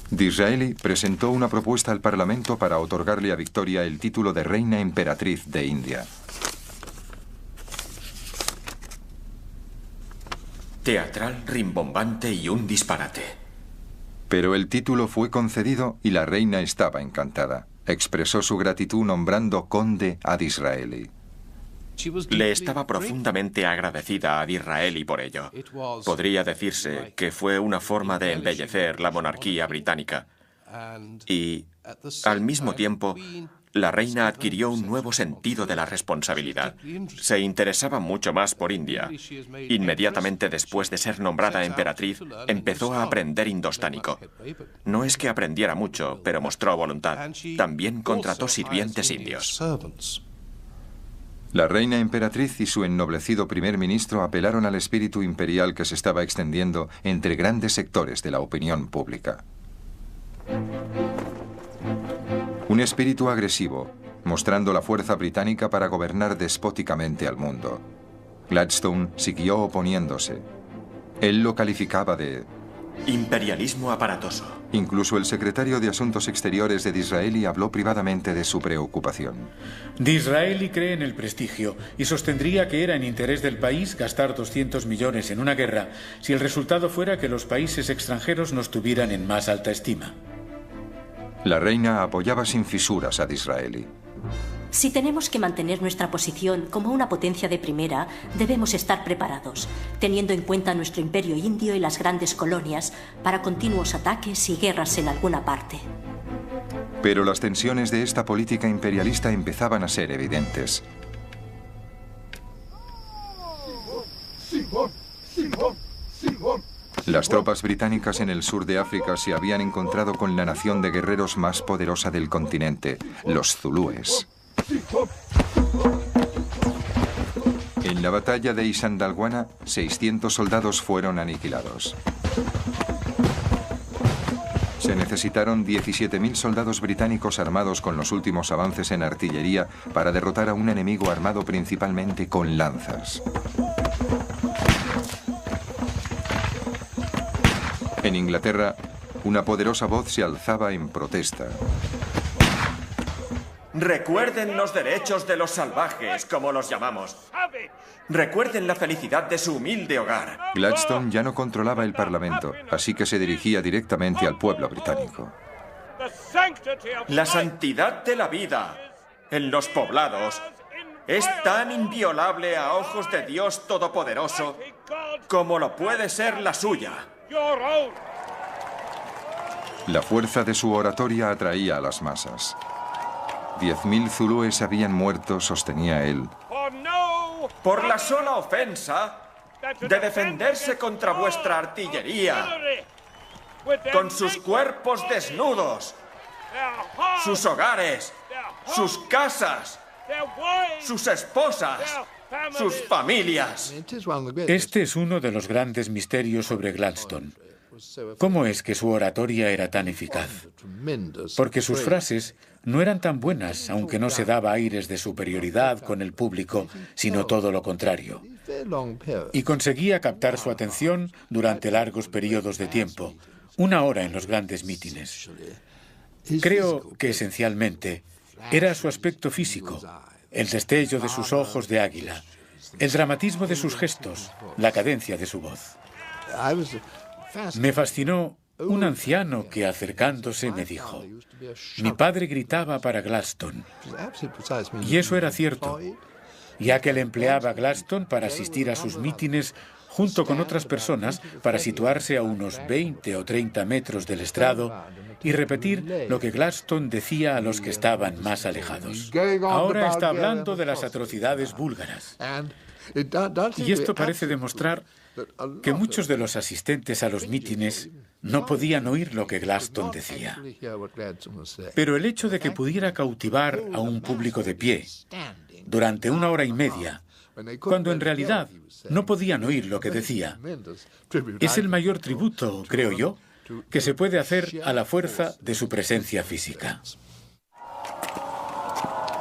Disraeli presentó una propuesta al Parlamento para otorgarle a Victoria el título de Reina Emperatriz de India. Teatral, rimbombante y un disparate. Pero el título fue concedido y la reina estaba encantada. Expresó su gratitud nombrando conde a Disraeli. Le estaba profundamente agradecida a Disraeli por ello. Podría decirse que fue una forma de embellecer la monarquía británica. Y, al mismo tiempo, la reina adquirió un nuevo sentido de la responsabilidad. Se interesaba mucho más por India. Inmediatamente después de ser nombrada emperatriz, empezó a aprender indostánico. No es que aprendiera mucho, pero mostró voluntad. También contrató sirvientes indios. La reina emperatriz y su ennoblecido primer ministro apelaron al espíritu imperial que se estaba extendiendo entre grandes sectores de la opinión pública. Un espíritu agresivo, mostrando la fuerza británica para gobernar despóticamente al mundo. Gladstone siguió oponiéndose. Él lo calificaba de imperialismo aparatoso. Incluso el secretario de Asuntos Exteriores de Disraeli habló privadamente de su preocupación. Disraeli cree en el prestigio y sostendría que era en interés del país gastar 200 millones en una guerra si el resultado fuera que los países extranjeros nos tuvieran en más alta estima. La reina apoyaba sin fisuras a Disraeli. Si tenemos que mantener nuestra posición como una potencia de primera, debemos estar preparados, teniendo en cuenta nuestro imperio indio y las grandes colonias para continuos ataques y guerras en alguna parte. Pero las tensiones de esta política imperialista empezaban a ser evidentes. Las tropas británicas en el sur de África se habían encontrado con la nación de guerreros más poderosa del continente, los zulúes. En En la batalla de Isandlwana, 600 soldados fueron aniquilados. Se necesitaron 17.000 soldados británicos armados con los últimos avances en artillería para derrotar a un enemigo armado principalmente con lanzas. En Inglaterra, una poderosa voz se alzaba en protesta. Recuerden los derechos de los salvajes, como los llamamos. Recuerden la felicidad de su humilde hogar. Gladstone ya no controlaba el Parlamento, así que se dirigía directamente al pueblo británico. La santidad de la vida en los poblados es tan inviolable a ojos de Dios Todopoderoso como lo puede ser la suya. La fuerza de su oratoria atraía a las masas. 10.000 zulúes habían muerto, sostenía él. Por la sola ofensa de defenderse contra vuestra artillería, con sus cuerpos desnudos, sus hogares, sus casas, sus esposas, sus familias. Este es uno de los grandes misterios sobre Gladstone. ¿Cómo es que su oratoria era tan eficaz? Porque sus frases no eran tan buenas, aunque no se daba aires de superioridad con el público, sino todo lo contrario. Y conseguía captar su atención durante largos periodos de tiempo, 1 hora en los grandes mítines. Creo que esencialmente era su aspecto físico, el destello de sus ojos de águila, el dramatismo de sus gestos, la cadencia de su voz. Me fascinó un anciano que, acercándose, me dijo: mi padre gritaba para Gladstone. Y eso era cierto, ya que él empleaba a Gladstone para asistir a sus mítines junto con otras personas para situarse a unos 20 o 30 metros del estrado y repetir lo que Gladstone decía a los que estaban más alejados. Ahora está hablando de las atrocidades búlgaras. Y esto parece demostrar que muchos de los asistentes a los mítines no podían oír lo que Gladstone decía. Pero el hecho de que pudiera cautivar a un público de pie durante 1 hora y media, cuando en realidad no podían oír lo que decía, es el mayor tributo, creo yo, que se puede hacer a la fuerza de su presencia física.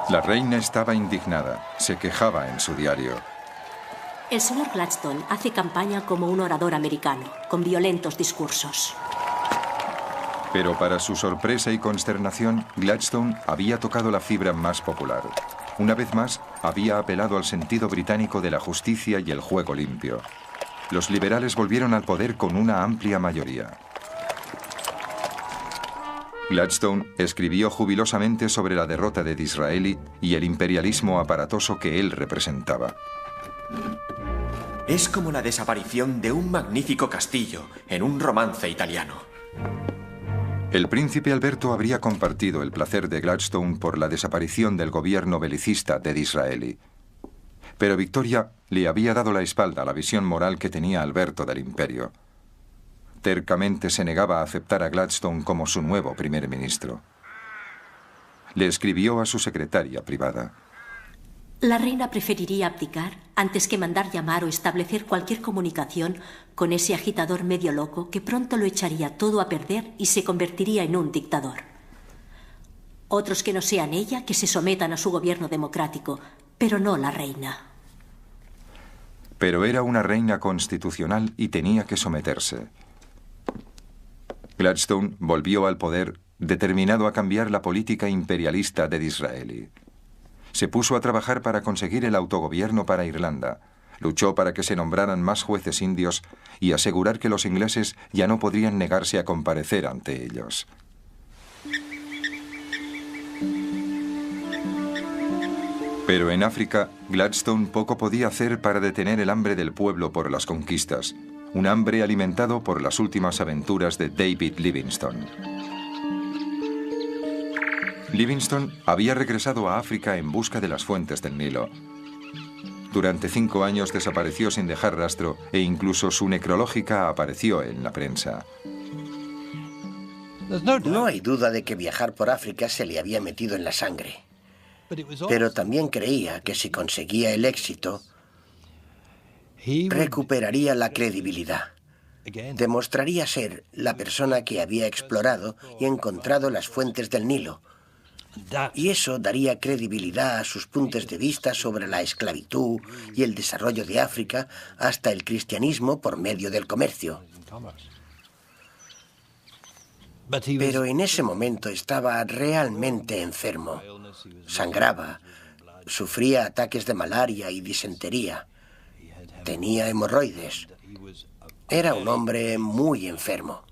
La reina estaba indignada, se quejaba en su diario. El señor Gladstone hace campaña como un orador americano, con violentos discursos. Pero para su sorpresa y consternación, Gladstone había tocado la fibra más popular. Una vez más, había apelado al sentido británico de la justicia y el juego limpio. Los liberales volvieron al poder con una amplia mayoría. Gladstone escribió jubilosamente sobre la derrota de Disraeli y el imperialismo aparatoso que él representaba. Es como la desaparición de un magnífico castillo en un romance italiano. El príncipe Alberto habría compartido el placer de Gladstone por la desaparición del gobierno belicista de Disraeli. Pero Victoria le había dado la espalda a la visión moral que tenía Alberto del imperio. Tercamente se negaba a aceptar a Gladstone como su nuevo primer ministro. Le escribió a su secretaria privada: La reina preferiría abdicar antes que mandar llamar o establecer cualquier comunicación con ese agitador medio loco que pronto lo echaría todo a perder y se convertiría en un dictador. Otros que no sean ella, que se sometan a su gobierno democrático, pero no la reina. Pero era una reina constitucional y tenía que someterse. Gladstone volvió al poder determinado a cambiar la política imperialista de Disraeli. Se puso a trabajar para conseguir el autogobierno para Irlanda. Luchó para que se nombraran más jueces indios y asegurar que los ingleses ya no podrían negarse a comparecer ante ellos. Pero en África, Gladstone poco podía hacer para detener el hambre del pueblo por las conquistas, un hambre alimentado por las últimas aventuras de David Livingstone. Livingstone había regresado a África en busca de las fuentes del Nilo. Durante 5 años desapareció sin dejar rastro e incluso su necrológica apareció en la prensa. No hay duda de que viajar por África se le había metido en la sangre. Pero también creía que si conseguía el éxito, recuperaría la credibilidad. Demostraría ser la persona que había explorado y encontrado las fuentes del Nilo. Y eso daría credibilidad a sus puntos de vista sobre la esclavitud y el desarrollo de África hasta el cristianismo por medio del comercio. Pero en ese momento estaba realmente enfermo. Sangraba, sufría ataques de malaria y disentería. Tenía hemorroides. Era un hombre muy enfermo.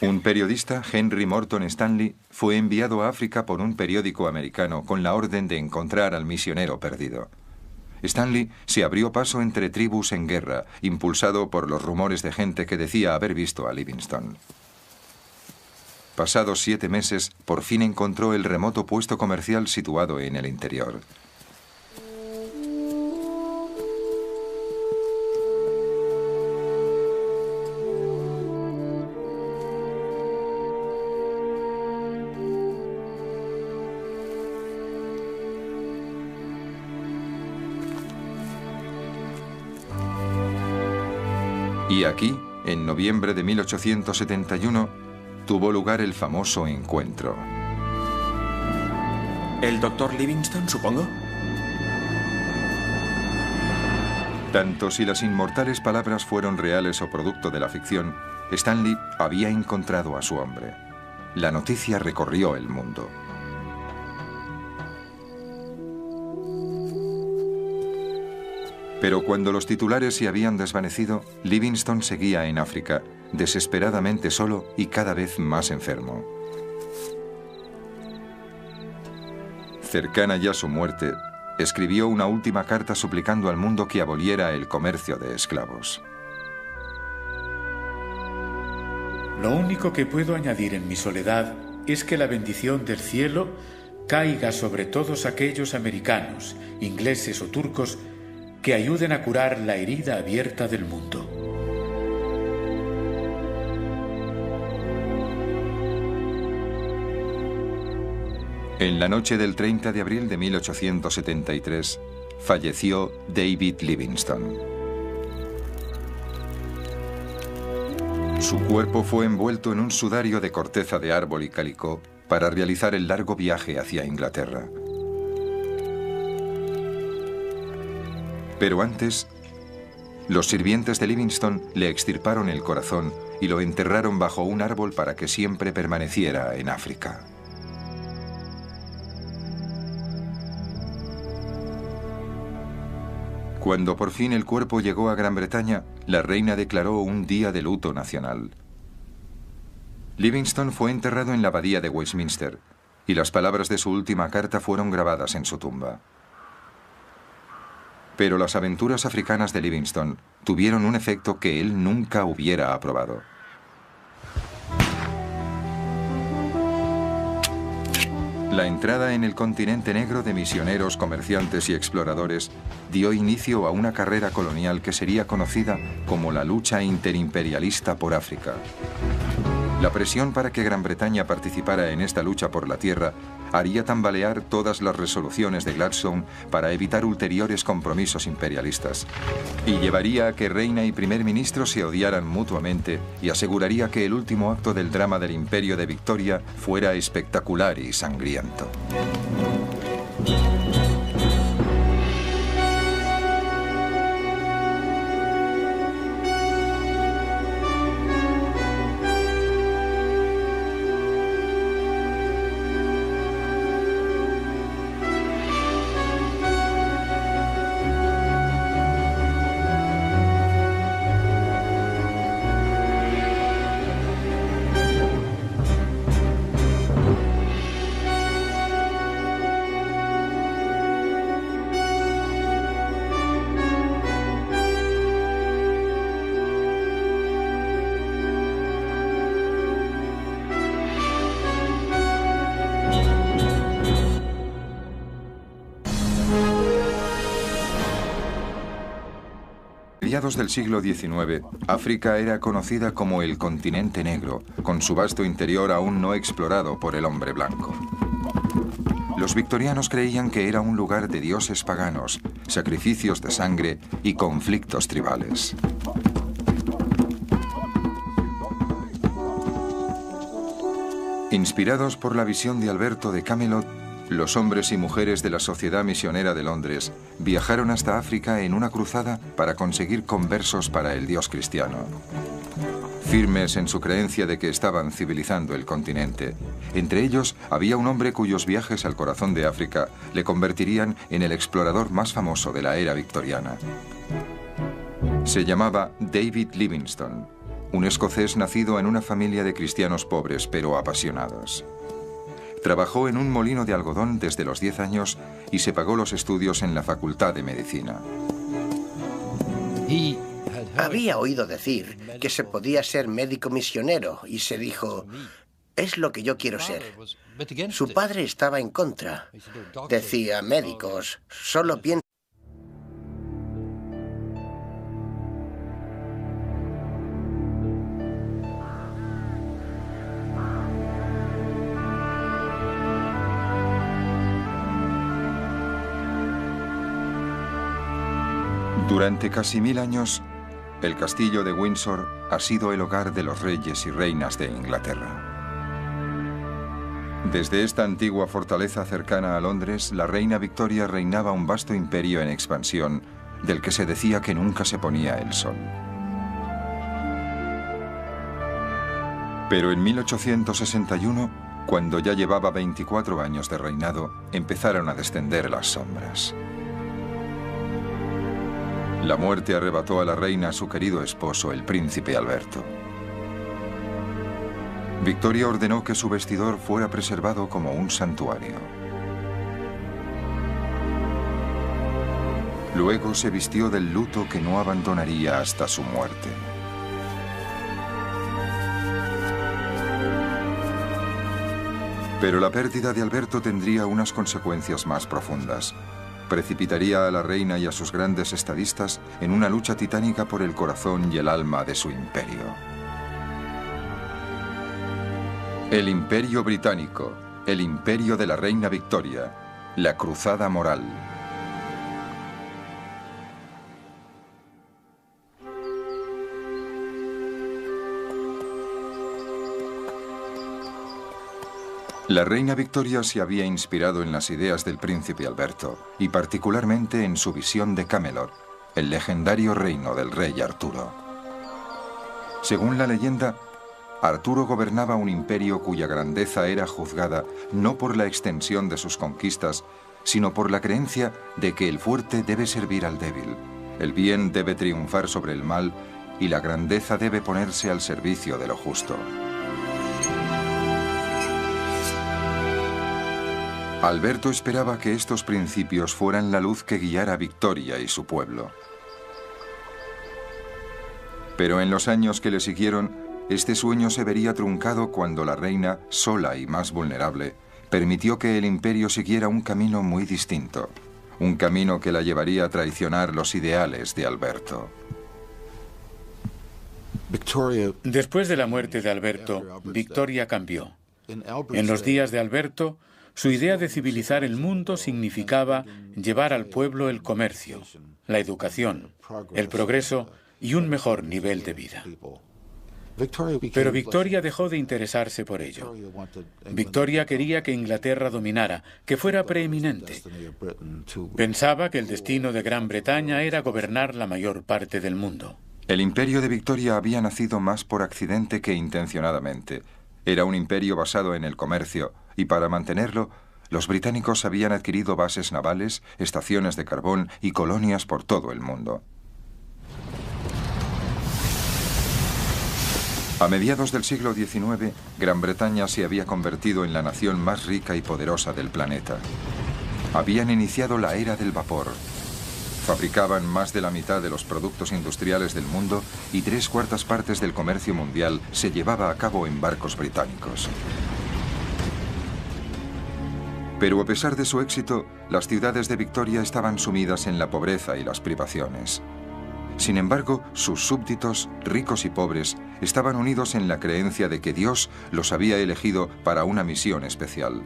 Un periodista, Henry Morton Stanley, fue enviado a África por un periódico americano con la orden de encontrar al misionero perdido. Stanley se abrió paso entre tribus en guerra, impulsado por los rumores de gente que decía haber visto a Livingstone. Pasados 7 meses, por fin encontró el remoto puesto comercial situado en el interior. Y aquí, en noviembre de 1871, tuvo lugar el famoso encuentro. ¿El doctor Livingstone, supongo? Tanto si las inmortales palabras fueron reales o producto de la ficción, Stanley había encontrado a su hombre. La noticia recorrió el mundo. Pero cuando los titulares se habían desvanecido, Livingstone seguía en África, desesperadamente solo y cada vez más enfermo. Cercana ya a su muerte, escribió una última carta suplicando al mundo que aboliera el comercio de esclavos. Lo único que puedo añadir en mi soledad es que la bendición del cielo caiga sobre todos aquellos americanos, ingleses o turcos que ayuden a curar la herida abierta del mundo. En la noche del 30 de abril de 1873, falleció David Livingstone. Su cuerpo fue envuelto en un sudario de corteza de árbol y cálico para realizar el largo viaje hacia Inglaterra. Pero antes, los sirvientes de Livingstone le extirparon el corazón y lo enterraron bajo un árbol para que siempre permaneciera en África. Cuando por fin el cuerpo llegó a Gran Bretaña, la reina declaró un día de luto nacional. Livingstone fue enterrado en la abadía de Westminster y las palabras de su última carta fueron grabadas en su tumba. Pero las aventuras africanas de Livingstone tuvieron un efecto que él nunca hubiera aprobado. La entrada en el continente negro de misioneros, comerciantes y exploradores dio inicio a una carrera colonial que sería conocida como la lucha interimperialista por África. La presión para que Gran Bretaña participara en esta lucha por la tierra haría tambalear todas las resoluciones de Gladstone para evitar ulteriores compromisos imperialistas, y llevaría a que reina y primer ministro se odiaran mutuamente y aseguraría que el último acto del drama del Imperio de Victoria fuera espectacular y sangriento. A mediados del siglo XIX, África era conocida como el continente negro, con su vasto interior aún no explorado por el hombre blanco. Los victorianos creían que era un lugar de dioses paganos, sacrificios de sangre y conflictos tribales. Inspirados por la visión de Alberto de Camelot, los hombres y mujeres de la Sociedad Misionera de Londres viajaron hasta África en una cruzada para conseguir conversos para el Dios cristiano. Firmes en su creencia de que estaban civilizando el continente, entre ellos había un hombre cuyos viajes al corazón de África le convertirían en el explorador más famoso de la era victoriana. Se llamaba David Livingstone, un escocés nacido en una familia de cristianos pobres pero apasionados. Trabajó en un molino de algodón desde los 10 años y se pagó los estudios en la Facultad de Medicina. Había oído decir que se podía ser médico misionero y se dijo, es lo que yo quiero ser. Su padre estaba en contra. Decía, médicos, solo piensan. Durante casi 1000 años, el castillo de Windsor ha sido el hogar de los reyes y reinas de Inglaterra. Desde esta antigua fortaleza cercana a Londres, la reina Victoria reinaba un vasto imperio en expansión, del que se decía que nunca se ponía el sol. Pero en 1861, cuando ya llevaba 24 años de reinado, empezaron a descender las sombras. La muerte arrebató a la reina a su querido esposo, el príncipe Alberto. Victoria ordenó que su vestidor fuera preservado como un santuario. Luego se vistió del luto que no abandonaría hasta su muerte. Pero la pérdida de Alberto tendría unas consecuencias más profundas. Precipitaría a la reina y a sus grandes estadistas en una lucha titánica por el corazón y el alma de su imperio. El Imperio Británico, el imperio de la reina Victoria, la cruzada moral. La reina Victoria se había inspirado en las ideas del príncipe Alberto y particularmente en su visión de Camelot, el legendario reino del rey Arturo. Según la leyenda, Arturo gobernaba un imperio cuya grandeza era juzgada no por la extensión de sus conquistas, sino por la creencia de que el fuerte debe servir al débil, el bien debe triunfar sobre el mal y la grandeza debe ponerse al servicio de lo justo. Alberto esperaba que estos principios fueran la luz que guiara a Victoria y su pueblo. Pero en los años que le siguieron, este sueño se vería truncado cuando la reina, sola y más vulnerable, permitió que el imperio siguiera un camino muy distinto, un camino que la llevaría a traicionar los ideales de Alberto. Después de la muerte de Alberto, Victoria cambió. En los días de Alberto, su idea de civilizar el mundo significaba llevar al pueblo el comercio, la educación, el progreso y un mejor nivel de vida. Pero Victoria dejó de interesarse por ello. Victoria quería que Inglaterra dominara, que fuera preeminente. Pensaba que el destino de Gran Bretaña era gobernar la mayor parte del mundo. El imperio de Victoria había nacido más por accidente que intencionadamente. Era un imperio basado en el comercio, y para mantenerlo, los británicos habían adquirido bases navales, estaciones de carbón y colonias por todo el mundo. A mediados del siglo XIX, Gran Bretaña se había convertido en la nación más rica y poderosa del planeta. Habían iniciado la era del vapor. Fabricaban más de la mitad de los productos industriales del mundo y 3/4 partes del comercio mundial se llevaba a cabo en barcos británicos. Pero a pesar de su éxito, las ciudades de Victoria estaban sumidas en la pobreza y las privaciones. Sin embargo, sus súbditos, ricos y pobres, estaban unidos en la creencia de que Dios los había elegido para una misión especial.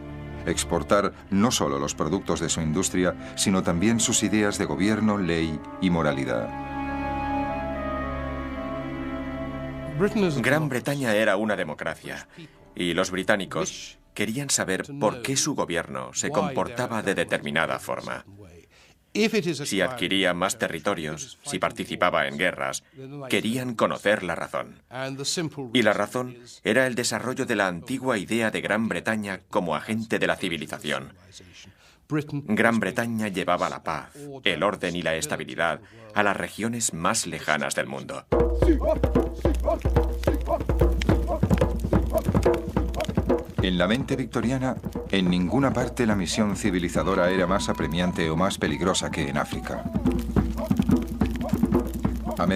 exportar no solo los productos de su industria, sino también sus ideas de gobierno, ley y moralidad. Gran Bretaña era una democracia y los británicos querían saber por qué su gobierno se comportaba de determinada forma. Si adquiría más territorios, si participaba en guerras, querían conocer la razón. Y la razón era el desarrollo de la antigua idea de Gran Bretaña como agente de la civilización. Gran Bretaña llevaba la paz, el orden y la estabilidad a las regiones más lejanas del mundo. En la mente victoriana, en ninguna parte la misión civilizadora era más apremiante o más peligrosa que en África.